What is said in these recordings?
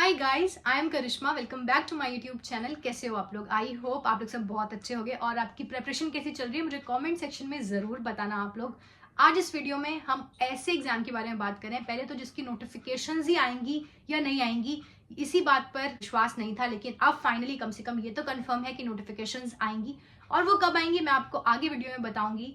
Hi guys, I am Karishma. Welcome back to my YouTube channel. कैसे हो आप लोग? आई होप आप लोग सब बहुत अच्छे होंगे। और आपकी प्रिपरेशन कैसी चल रही है मुझे कमेंट सेक्शन में ज़रूर बताना आप लोग। आज इस वीडियो में हम ऐसे एग्जाम के बारे में बात करें, पहले तो जिसकी नोटिफिकेशंस ही आएंगी या नहीं आएंगी इसी बात पर विश्वास नहीं था, लेकिन अब फाइनली कम से कम ये तो कंफर्म है कि नोटिफिकेशंस आएंगी। और वो कब आएंगी मैं आपको आगे वीडियो में बताऊंगी।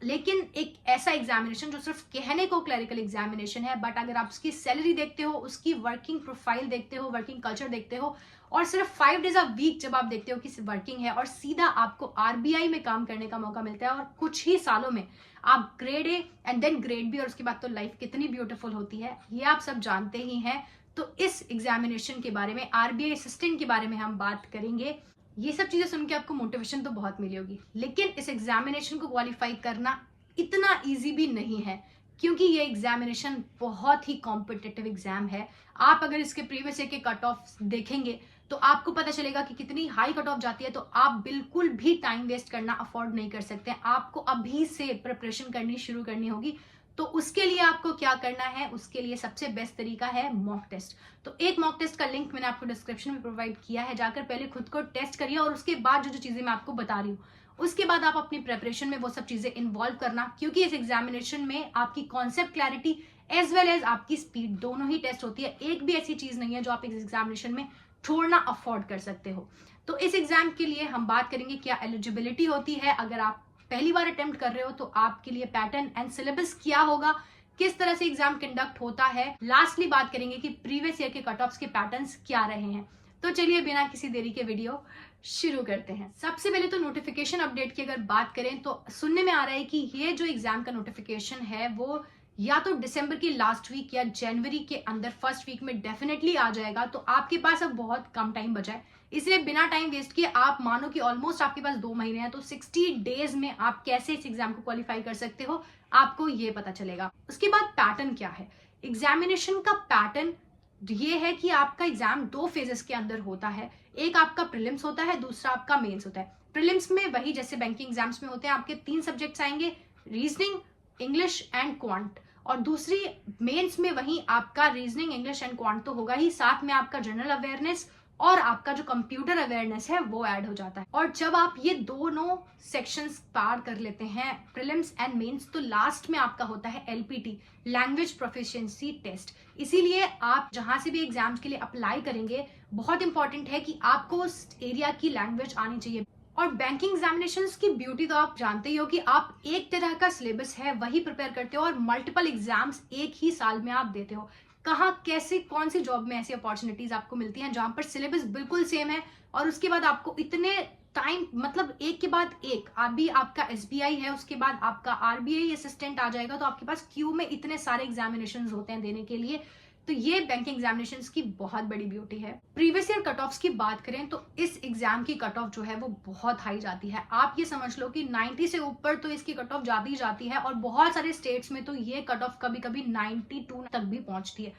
लेकिन एक ऐसा एग्जामिनेशन जो सिर्फ कहने को क्लरिकल एग्जामिनेशन है, बट अगर आप उसकी सैलरी देखते हो, उसकी वर्किंग प्रोफाइल देखते हो, वर्किंग कल्चर देखते हो, और सिर्फ 5 डेज अ वीक जब आप देखते हो कि वर्किंग है और सीधा आपको आरबीआई में काम करने का मौका मिलता है और कुछ ही सालों में आप grade A and then grade B और उसके बाद तो लाइफ कितनी ब्यूटीफुल होती है ये आप सब जानते ही हैं। तो इस एग्जामिनेशन के बारे में, आरबीआई असिस्टेंट के बारे में हम बात करेंगे। ये सब चीजें सुन के आपको मोटिवेशन तो बहुत मिली होगी, लेकिन इस एग्जामिनेशन को क्वालिफाई करना इतना इजी भी नहीं है, क्योंकि ये एग्जामिनेशन बहुत ही कॉम्पिटिटिव एग्जाम है। आप अगर इसके प्रीवियस ईयर के कट ऑफ देखेंगे तो आपको पता चलेगा कि कितनी हाई कट ऑफ जाती है। तो आप बिल्कुल भी टाइम वेस्ट करना अफोर्ड नहीं कर सकते, आपको अभी से प्रिपरेशन करनी शुरू करनी होगी। तो उसके लिए आपको क्या करना है, उसके लिए सबसे बेस्ट तरीका है मॉक टेस्ट। तो एक मॉक टेस्ट का लिंक मैंने आपको डिस्क्रिप्शन में प्रोवाइड किया है, जाकर पहले खुद को टेस्ट करिए और उसके बाद जो जो चीजें मैं आपको बता रही हूँ उसके बाद आप अपनी प्रेपरेशन में वो सब चीजें इन्वॉल्व करना, क्योंकि इस एग्जामिनेशन में आपकी concept clarity as well as आपकी स्पीड दोनों ही टेस्ट होती है। एक भी ऐसी चीज नहीं है जो आप इस एग्जामिनेशन में छोड़ना अफोर्ड कर सकते हो। तो इस एग्जाम के लिए हम बात करेंगे क्या एलिजिबिलिटी होती है, अगर आप पहली बार अटेम्प्ट कर रहे हो तो आपके लिए पैटर्न एंड सिलेबस क्या होगा, किस तरह से एग्जाम कंडक्ट होता है। लास्टली बात करेंगे कि प्रीवियस ईयर के कट ऑफ्स के पैटर्न्स क्या रहे हैं। तो चलिए बिना किसी देरी के वीडियो शुरू करते हैं। सबसे पहले तो नोटिफिकेशन अपडेट की अगर बात करें तो सुनने में आ रहा है कि ये जो एग्जाम का नोटिफिकेशन है वो या तो दिसंबर की लास्ट वीक या जनवरी के अंदर फर्स्ट वीक में डेफिनेटली आ जाएगा। तो आपके पास अब बहुत कम टाइम बचा है, इसलिए बिना टाइम वेस्ट किए आप मानो कि ऑलमोस्ट आपके पास 2 महीने हैं, तो 60 डेज में आप कैसे इस एग्जाम को क्वालिफाई कर सकते हो आपको ये पता चलेगा। उसके बाद पैटर्न क्या है, एग्जामिनेशन का पैटर्न ये है कि आपका एग्जाम 2 फेजेस के अंदर होता है। एक आपका प्रीलिम्स होता है, दूसरा आपका मेंस होता है। प्रीलिम्स में वही जैसे बैंकिंग एग्जाम्स में होते हैं, आपके 3 सब्जेक्ट्स आएंगे, रीजनिंग, इंग्लिश एंड क्वांट। और दूसरी मेंस में वही आपका रीजनिंग, इंग्लिश एंड क्वांट तो होगा ही, साथ में आपका जनरल अवेयरनेस और आपका जो कंप्यूटर अवेयरनेस है वो ऐड हो जाता है। और जब आप ये दोनों सेक्शंस पार कर लेते हैं, प्रीलिम्स एंड मेंस, तो लास्ट में आपका होता है एलपीटी, लैंग्वेज प्रोफिशिएंसी टेस्ट। इसीलिए आप जहां से भी एग्जाम्स के लिए अप्लाई करेंगे बहुत इंपॉर्टेंट है कि आपको उस एरिया की लैंग्वेज आनी चाहिए। और बैंकिंग एग्जामिनेशंस की ब्यूटी तो आप जानते ही हो कि आप एक तरह का सिलेबस है वही प्रिपेयर करते हो और मल्टीपल एग्जाम्स एक ही साल में आप देते हो। कहाँ कैसे कौन सी जॉब में ऐसी अपॉर्चुनिटीज आपको मिलती हैं जहां पर सिलेबस बिल्कुल सेम है और उसके बाद आपको इतने टाइम, मतलब एक के बाद एक, अभी आपका एसबीआई है, उसके बाद आपका आरबीआई असिस्टेंट आ जाएगा, तो आपके पास क्यू में इतने सारे एग्जामिनेशंस होते हैं देने के लिए। तो ये बैंकिंग एग्जामिनेशंस की बहुत बड़ी ब्यूटी है। प्रीवियस ईयर कट ऑफ्स की बात करें तो इस एग्जाम की कट ऑफ जो है वो बहुत हाई जाती है। आप ये समझ लो कि 90 से ऊपर तो इसकी कट ऑफ जाती ही जाती है, और बहुत सारे स्टेट्स में तो ये कट ऑफ कभी कभी 92 तक भी पहुंचती है।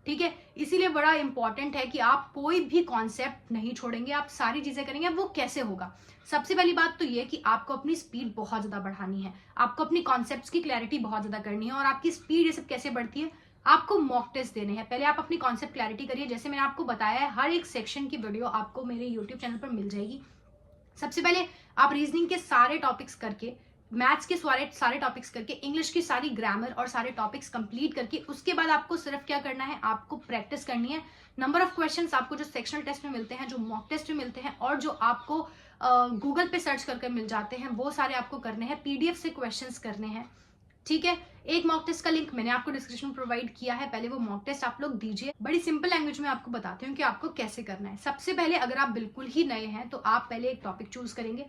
ठीक है, इसीलिए बड़ा इंपॉर्टेंट है कि आप कोई भी कॉन्सेप्ट नहीं छोड़ेंगे, आप सारी चीजें करेंगे। वो कैसे होगा, सबसे पहली बात तो ये कि आपको अपनी स्पीड बहुत ज्यादा बढ़ानी है, आपको अपनी कॉन्सेप्ट्स की क्लैरिटी बहुत ज्यादा करनी है। और आपकी स्पीड ये सब कैसे बढ़ती है, आपको मॉक टेस्ट देने हैं। पहले आप अपनी कॉन्सेप्ट क्लैरिटी करिए, जैसे मैंने आपको बताया है हर एक सेक्शन की वीडियो आपको मेरे यूट्यूब चैनल पर मिल जाएगी। सबसे पहले आप रीजनिंग के सारे टॉपिक्स करके, मैथ्स के सारे टॉपिक्स करके, इंग्लिश की सारी ग्रामर और सारे टॉपिक्स कंप्लीट करके, उसके बाद आपको सिर्फ क्या करना है, आपको प्रैक्टिस करनी है। नंबर ऑफ क्वेश्चंस आपको जो सेक्शनल टेस्ट में मिलते हैं, जो मॉक टेस्ट में मिलते हैं और जो आपको गूगल पे सर्च करके मिल जाते हैं, वो सारे आपको करने हैं। पीडीएफ से क्वेश्चंस करने हैं। ठीक है, एक मॉक टेस्ट का लिंक मैंने आपको डिस्क्रिप्शन में प्रोवाइड किया है, पहले वो मॉक टेस्ट आप लोग दीजिए। बड़ी सिंपल लैंग्वेज में आपको बताती हूँ कि आपको कैसे करना है। सबसे पहले अगर आप बिल्कुल ही नए हैं तो आप पहले एक टॉपिक चूज करेंगे,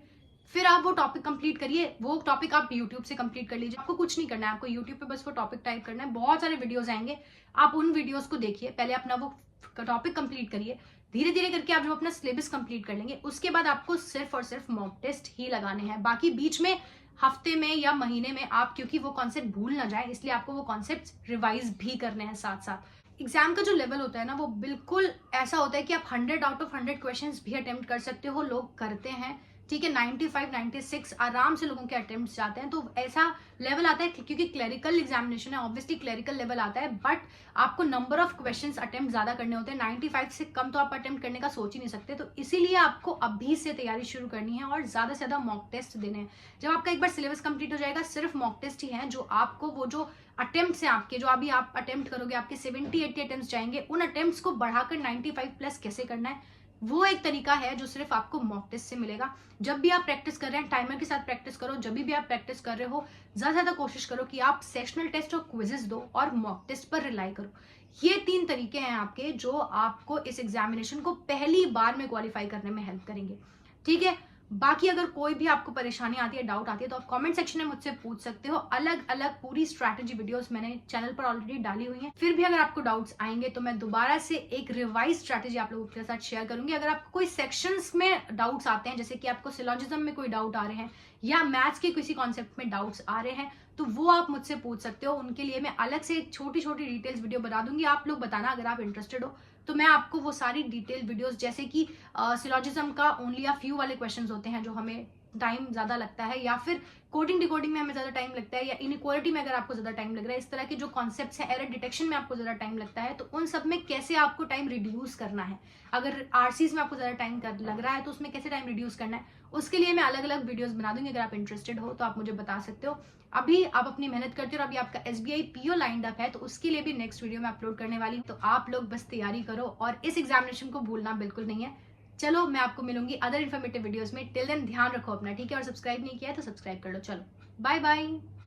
फिर आप वो टॉपिक कंप्लीट करिए। वो टॉपिक आप यूट्यूब से कंप्लीट कर लीजिए, आपको कुछ नहीं करना है, आपको यूट्यूब पे बस वो टॉपिक टाइप करना है, बहुत सारे वीडियोस आएंगे, आप उन वीडियोस को देखिए। पहले अपना वो टॉपिक कंप्लीट करिए, धीरे धीरे करके आप जब अपना सिलेबस कंप्लीट कर लेंगे उसके बाद आपको सिर्फ और सिर्फ मॉक टेस्ट ही लगाने हैं। बाकी बीच में हफ्ते में या महीने में आप, क्योंकि वो कॉन्सेप्ट भूल ना जाए इसलिए आपको वो कॉन्सेप्ट रिवाइज भी करने हैं साथ साथ। एग्जाम का जो लेवल होता है ना, वो बिल्कुल ऐसा होता है कि आप 100 आउट ऑफ 100 क्वेश्चंस भी अटेम्प्ट कर सकते हो, लोग करते हैं। ठीक है, 95 96 आराम से लोगों के अटेम्प्ट्स जाते हैं। तो ऐसा लेवल आता है क्योंकि क्लरिकल एग्जामिनेशन है, ऑब्वियसली क्लरिकल लेवल आता है, बट आपको नंबर ऑफ क्वेश्चंस अटेम्प्ट ज्यादा करने होते हैं। 95 से कम तो आप अटेम्प्ट करने का सोच ही नहीं सकते। तो इसीलिए आपको अभी से तैयारी शुरू करनी है और ज्यादा से ज्यादा मॉक टेस्ट देने हैं। जब आपका एक बार सिलेबस कंप्लीट हो जाएगा, सिर्फ मॉक टेस्ट ही है जो आपको वो जो अटेम्प्ट्स हैं आपके, जो अभी आप अटेम्प्ट करोगे, आपके 70-80 अटेम्प्ट्स जाएंगे, उन अटेम्प्ट्स को बढ़ाकर 95 प्लस कैसे करना है, वो एक तरीका है जो सिर्फ आपको मॉक टेस्ट से मिलेगा। जब भी आप प्रैक्टिस कर रहे हैं, टाइमर के साथ प्रैक्टिस करो। जब भी आप प्रैक्टिस कर रहे हो, ज्यादा से ज्यादा कोशिश करो कि आप सेक्शनल टेस्ट और क्विजेस दो और मॉक टेस्ट पर रिलाई करो। ये 3 तरीके हैं आपके जो आपको इस एग्जामिनेशन को पहली बार में क्वालिफाई करने में हेल्प करेंगे। ठीक है, बाकी अगर कोई भी आपको परेशानी आती है, डाउट आती है, तो आप कमेंट सेक्शन में मुझसे पूछ सकते हो। अलग अलग पूरी स्ट्रैटेजी वीडियोस मैंने चैनल पर ऑलरेडी डाली हुई हैं। फिर भी अगर आपको डाउट्स आएंगे तो मैं दोबारा से एक रिवाइज स्ट्रैटेजी आप लोगों के साथ शेयर करूंगी। अगर आपको कोई सेक्शंस में डाउट्स आते हैं, जैसे कि आपको सिलॉजिज्म में कोई डाउट आ रहे हैं या मैथ्स के किसी कॉन्सेप्ट में डाउट्स आ रहे हैं, तो वो आप मुझसे पूछ सकते हो। उनके लिए मैं अलग से छोटी छोटी डिटेल्स वीडियो बना दूंगी। आप लोग बताना अगर आप इंटरेस्टेड हो, तो मैं आपको वो सारी डिटेल वीडियोस, जैसे कि सिलॉजिज्म का ओनली अ फ्यू वाले क्वेश्चंस होते हैं जो हमें टाइम ज्यादा लगता है, या फिर कोडिंग डिकोडिंग में हमें ज्यादा टाइम लगता है, या इनइक्वालिटी में अगर आपको ज्यादा टाइम लग रहा है, इस तरह के जो कॉन्सेप्ट्स हैं, एरर डिटेक्शन में आपको ज्यादा टाइम लगता है, तो उन सब में कैसे आपको टाइम रिड्यूस करना है। अगर आरसीज में आपको ज्यादा टाइम लग रहा है तो उसमें कैसे टाइम रिड्यूस करना है, उसके लिए मैं अलग अलग वीडियोस बना दूंगी। अगर आप इंटरेस्टेड हो तो आप मुझे बता सकते हो। अभी आप अपनी मेहनत करते हो और अभी आपका एसबीआई पीओ लाइंड अप है, तो उसके लिए भी नेक्स्ट वीडियो में अपलोड करने वाली हूं। तो आप लोग बस तैयारी करो और इस एग्जामिनेशन को भूलना बिल्कुल नहीं है। चलो, मैं आपको मिलूंगी अदर इन्फॉर्मेटिव वीडियोस में। टिल देन ध्यान रखो अपना, ठीक है, और सब्सक्राइब नहीं किया है तो सब्सक्राइब कर लो। चलो, बाय बाय।